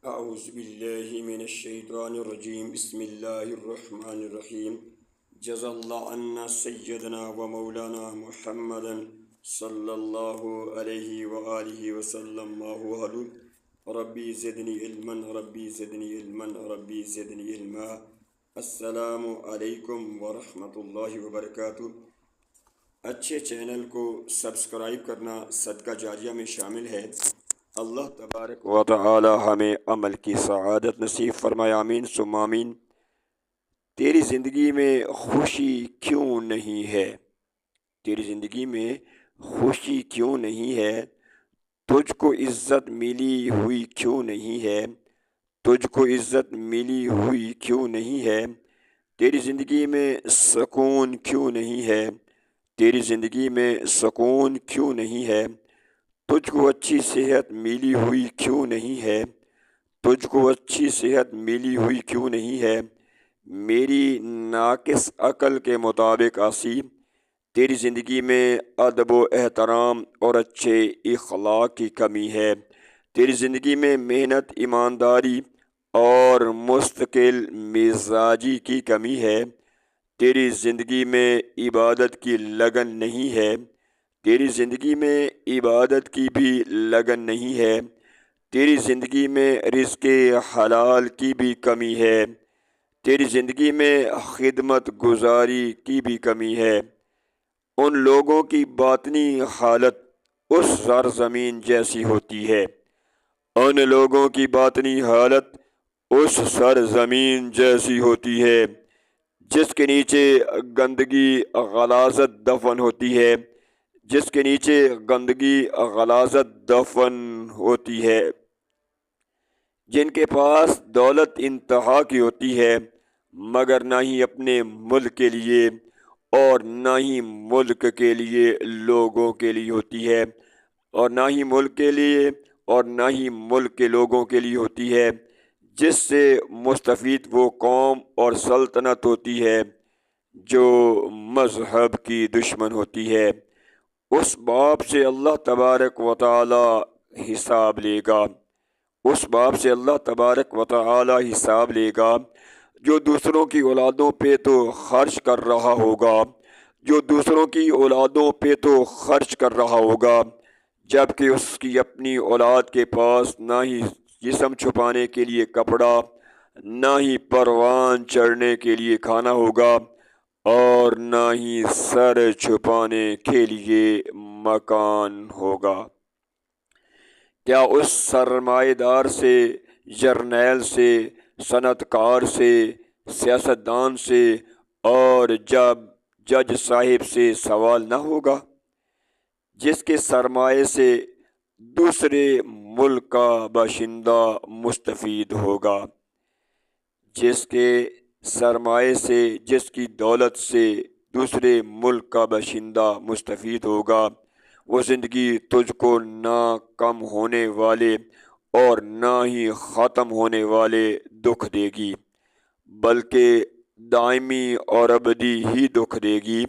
اعوذ باللہ من الشیطان الرجیم بسم اللہ الرحمن الرحیم جزا اللہ عنا سیدنا و مولانا محمدا صلی اللہ علیہ وآلہ وسلم ما هو حلول ربی زدنی علما ربی زدنی علما ربی زدنی علما۔ السلام علیکم ورحمۃ اللہ وبرکاتہ۔ اچھے چینل کو سبسکرائب کرنا صدقہ جاریہ میں شامل ہے۔ اللہ تبارک و تعالی ہمیں عمل کی سعادت نصیب فرمائے، آمین ثم آمین۔ تیری زندگی میں خوشی کیوں نہیں ہے؟ تیری زندگی میں خوشی کیوں نہیں ہے؟ تجھ کو عزت ملی ہوئی کیوں نہیں ہے؟ تجھ کو عزت ملی ہوئی کیوں نہیں ہے؟ تیری زندگی میں سکون کیوں نہیں ہے؟ تیری زندگی میں سکون کیوں نہیں ہے؟ تجھ کو اچھی صحت ملی ہوئی کیوں نہیں ہے؟ تجھ کو اچھی صحت ملی ہوئی کیوں نہیں ہے؟ میری ناقص عقل کے مطابق آسی، تیری زندگی میں ادب و احترام اور اچھے اخلاق کی کمی ہے۔ تیری زندگی میں محنت، ایمانداری اور مستقل مزاجی کی کمی ہے۔ تیری زندگی میں عبادت کی لگن نہیں ہے۔ تیری زندگی میں عبادت کی بھی لگن نہیں ہے۔ تیری زندگی میں رزق حلال کی بھی کمی ہے۔ تیری زندگی میں خدمت گزاری کی بھی کمی ہے۔ ان لوگوں کی باطنی حالت اس سرزمین جیسی ہوتی ہے۔ ان لوگوں کی باطنی حالت اس سرزمین جیسی ہوتی ہے جس کے نیچے گندگی غلاظت دفن ہوتی ہے، جس کے نیچے گندگی غلاظت دفن ہوتی ہے، جن کے پاس دولت انتہا کی ہوتی ہے مگر نہ ہی اپنے ملک کے لیے اور نہ ہی ملک کے لیے لوگوں کے لیے ہوتی ہے، اور نہ ہی ملک کے لیے اور نہ ہی ملک کے لوگوں کے لیے ہوتی ہے، جس سے مستفید وہ قوم اور سلطنت ہوتی ہے جو مذہب کی دشمن ہوتی ہے۔ اس باپ سے اللہ تبارک و تعالی حساب لے گا۔ اس باپ سے اللہ تبارک و تعالی حساب لے گا جو دوسروں کی اولادوں پہ تو خرچ کر رہا ہوگا، جو دوسروں کی اولادوں پہ تو خرچ کر رہا ہوگا، جبکہ اس کی اپنی اولاد کے پاس نہ ہی جسم چھپانے کے لیے کپڑا، نہ ہی پروان چڑھنے کے لیے کھانا ہوگا، اور نہ ہی سر چھپانے کے لیے مکان ہوگا۔ کیا اس سرمایہ دار سے، جرنیل سے، صنعت کار سے، سیاستدان سے اور جج صاحب سے سوال نہ ہوگا جس کے سرمایہ سے دوسرے ملک کا باشندہ مستفید ہوگا، جس کے سرمایہ سے، جس کی دولت سے دوسرے ملک کا باشندہ مستفید ہوگا؟ وہ زندگی تجھ کو نہ کم ہونے والے اور نہ ہی ختم ہونے والے دکھ دے گی، بلکہ دائمی اور ابدی ہی دکھ دے گی،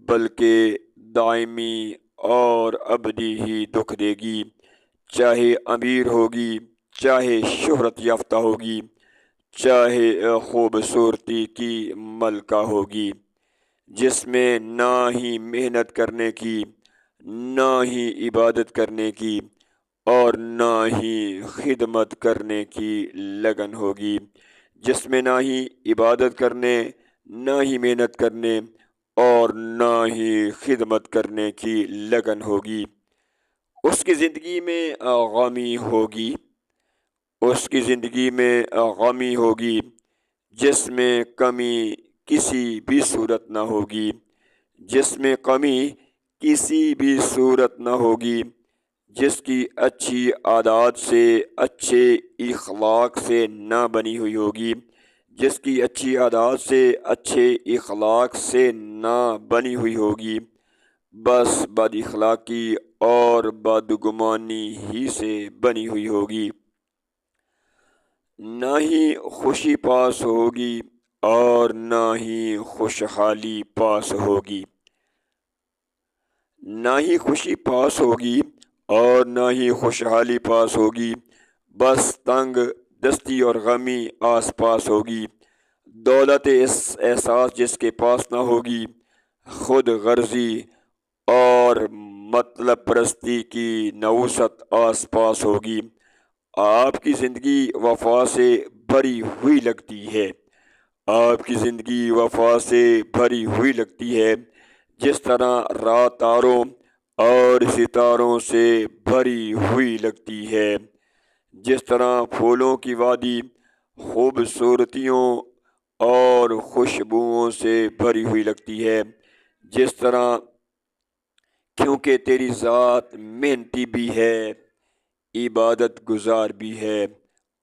بلکہ دائمی اور ابدی ہی دکھ دے گی، چاہے امیر ہوگی، چاہے شہرت یافتہ ہوگی، چاہے خوبصورتی کی ملکہ ہوگی، جس میں نہ ہی محنت کرنے کی، نہ ہی عبادت کرنے کی اور نہ ہی خدمت کرنے کی لگن ہوگی، جس میں نہ ہی عبادت کرنے، نہ ہی محنت کرنے اور نہ ہی خدمت کرنے کی لگن ہوگی۔ اس کی زندگی میں غمی ہوگی، اس کی زندگی میں غمی ہوگی جس میں کمی کسی بھی صورت نہ ہوگی، جس میں کمی کسی بھی صورت نہ ہوگی، جس کی اچھی عادات سے، اچھے اخلاق سے نہ بنی ہوئی ہوگی، جس کی اچھی عادات سے، اچھے اخلاق سے نہ بنی ہوئی ہوگی، بس بد اخلاقی اور بدگمانی ہی سے بنی ہوئی ہوگی۔ نہ ہی خوشی پاس ہوگی اور نہ ہی خوشحالی پاس ہوگی۔ نہ ہی خوشی پاس ہوگی اور نہ ہی خوشحالی پاس ہوگی، بس تنگ دستی اور غمی آس پاس ہوگی، دولت احساس جس کے پاس نہ ہوگی، خود غرضی اور مطلب پرستی کی نوست آس پاس ہوگی۔ آپ کی زندگی وفا سے بھری ہوئی لگتی ہے، آپ کی زندگی وفا سے بھری ہوئی لگتی ہے، جس طرح رات تاروں اور ستاروں سے بھری ہوئی لگتی ہے، جس طرح پھولوں کی وادی خوبصورتیوں اور خوشبوؤں سے بھری ہوئی لگتی ہے، جس طرح کیونکہ تیری ذات محنتی بھی ہے، عبادت گزار بھی ہے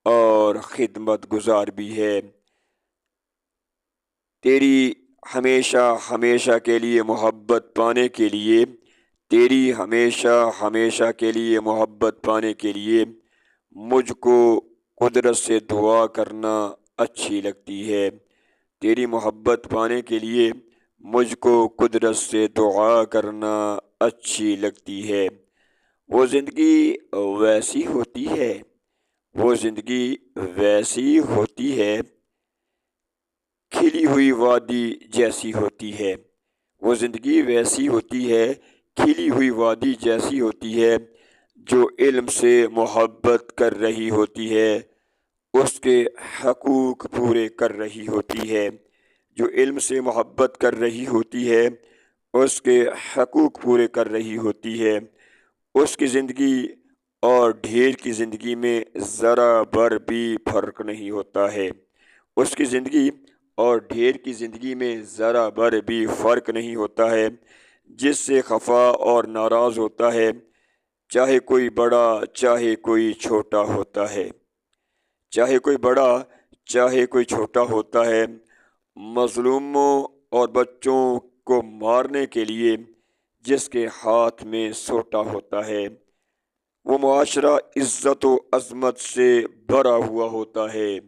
اور خدمت گزار بھی ہے، تیری ہمیشہ ہمیشہ کے لیے محبت پانے کے لیے، تیری ہمیشہ ہمیشہ کے لیے محبت پانے کے لیے مجھ کو قدرت سے دعا کرنا اچھی لگتی ہے، تیری محبت پانے کے لیے مجھ کو قدرت سے دعا کرنا اچھی لگتی ہے۔ وہ زندگی ویسی ہوتی ہے، وہ زندگی ویسی ہوتی ہے، کھلی ہوئی وادی جیسی ہوتی ہے، وہ زندگی ویسی ہوتی ہے، کھلی ہوئی وادی جیسی ہوتی ہے، جو علم سے محبت کر رہی ہوتی ہے، اس کے حقوق پورے کر رہی ہوتی ہے، جو علم سے محبت کر رہی ہوتی ہے، اس کے حقوق پورے کر رہی ہوتی ہے، اس کی زندگی اور ڈھیر کی زندگی میں ذرا بر بھی فرق نہیں ہوتا ہے، اس کی زندگی اور ڈھیر کی زندگی میں ذرا بر بھی فرق نہیں ہوتا ہے، جس سے خفا اور ناراض ہوتا ہے، چاہے کوئی بڑا چاہے کوئی چھوٹا ہوتا ہے، چاہے کوئی بڑا چاہے کوئی چھوٹا ہوتا ہے، مظلوموں اور بچوں کو مارنے کے لیے جس کے ہاتھ میں سوٹا ہوتا ہے، وہ معاشرہ عزت و عظمت سے بھرا ہوا ہوتا ہے،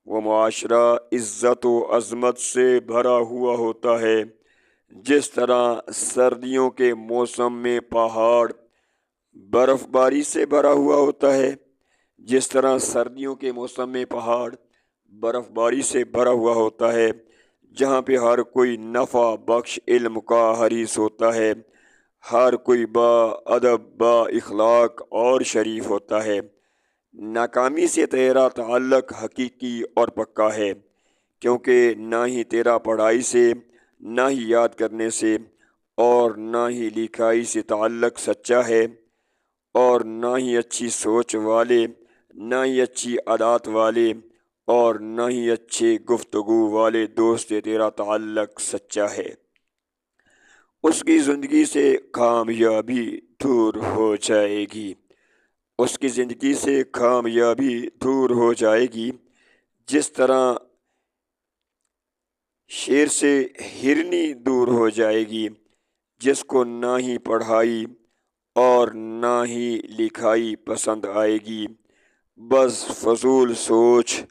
وہ معاشرہ عزت و عظمت سے بھرا ہوا ہوتا ہے، جس طرح سردیوں کے موسم میں پہاڑ برف باری سے بھرا ہوا ہوتا ہے، جس طرح سردیوں کے موسم میں پہاڑ برف باری سے بھرا ہوا ہوتا ہے، جہاں پہ ہر کوئی نفع بخش علم کا حریص ہوتا ہے، ہر کوئی با ادب با اخلاق اور شریف ہوتا ہے، ناکامی سے تیرا تعلق حقیقی اور پکا ہے، کیونکہ نہ ہی تیرا پڑھائی سے، نہ ہی یاد کرنے سے اور نہ ہی لکھائی سے تعلق سچا ہے، اور نہ ہی اچھی سوچ والے، نہ ہی اچھی عادات والے اور نہ ہی اچھے گفتگو والے دوست سے تیرا تعلق سچا ہے، اس کی زندگی سے کامیابی دور ہو جائے گی، اس کی زندگی سے کامیابی دور ہو جائے گی، جس طرح شیر سے ہرنی دور ہو جائے گی، جس کو نہ ہی پڑھائی اور نہ ہی لکھائی پسند آئے گی، بس فضول سوچ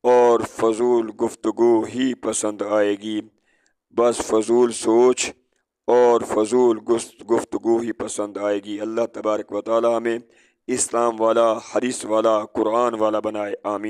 اور فضول گفتگو ہی پسند آئے گی، بس فضول سوچ اور فضول گفتگو ہی پسند آئے گی۔ اللہ تبارک و تعالی ہمیں اسلام والا، حدیث والا، قرآن والا بنائے، آمین۔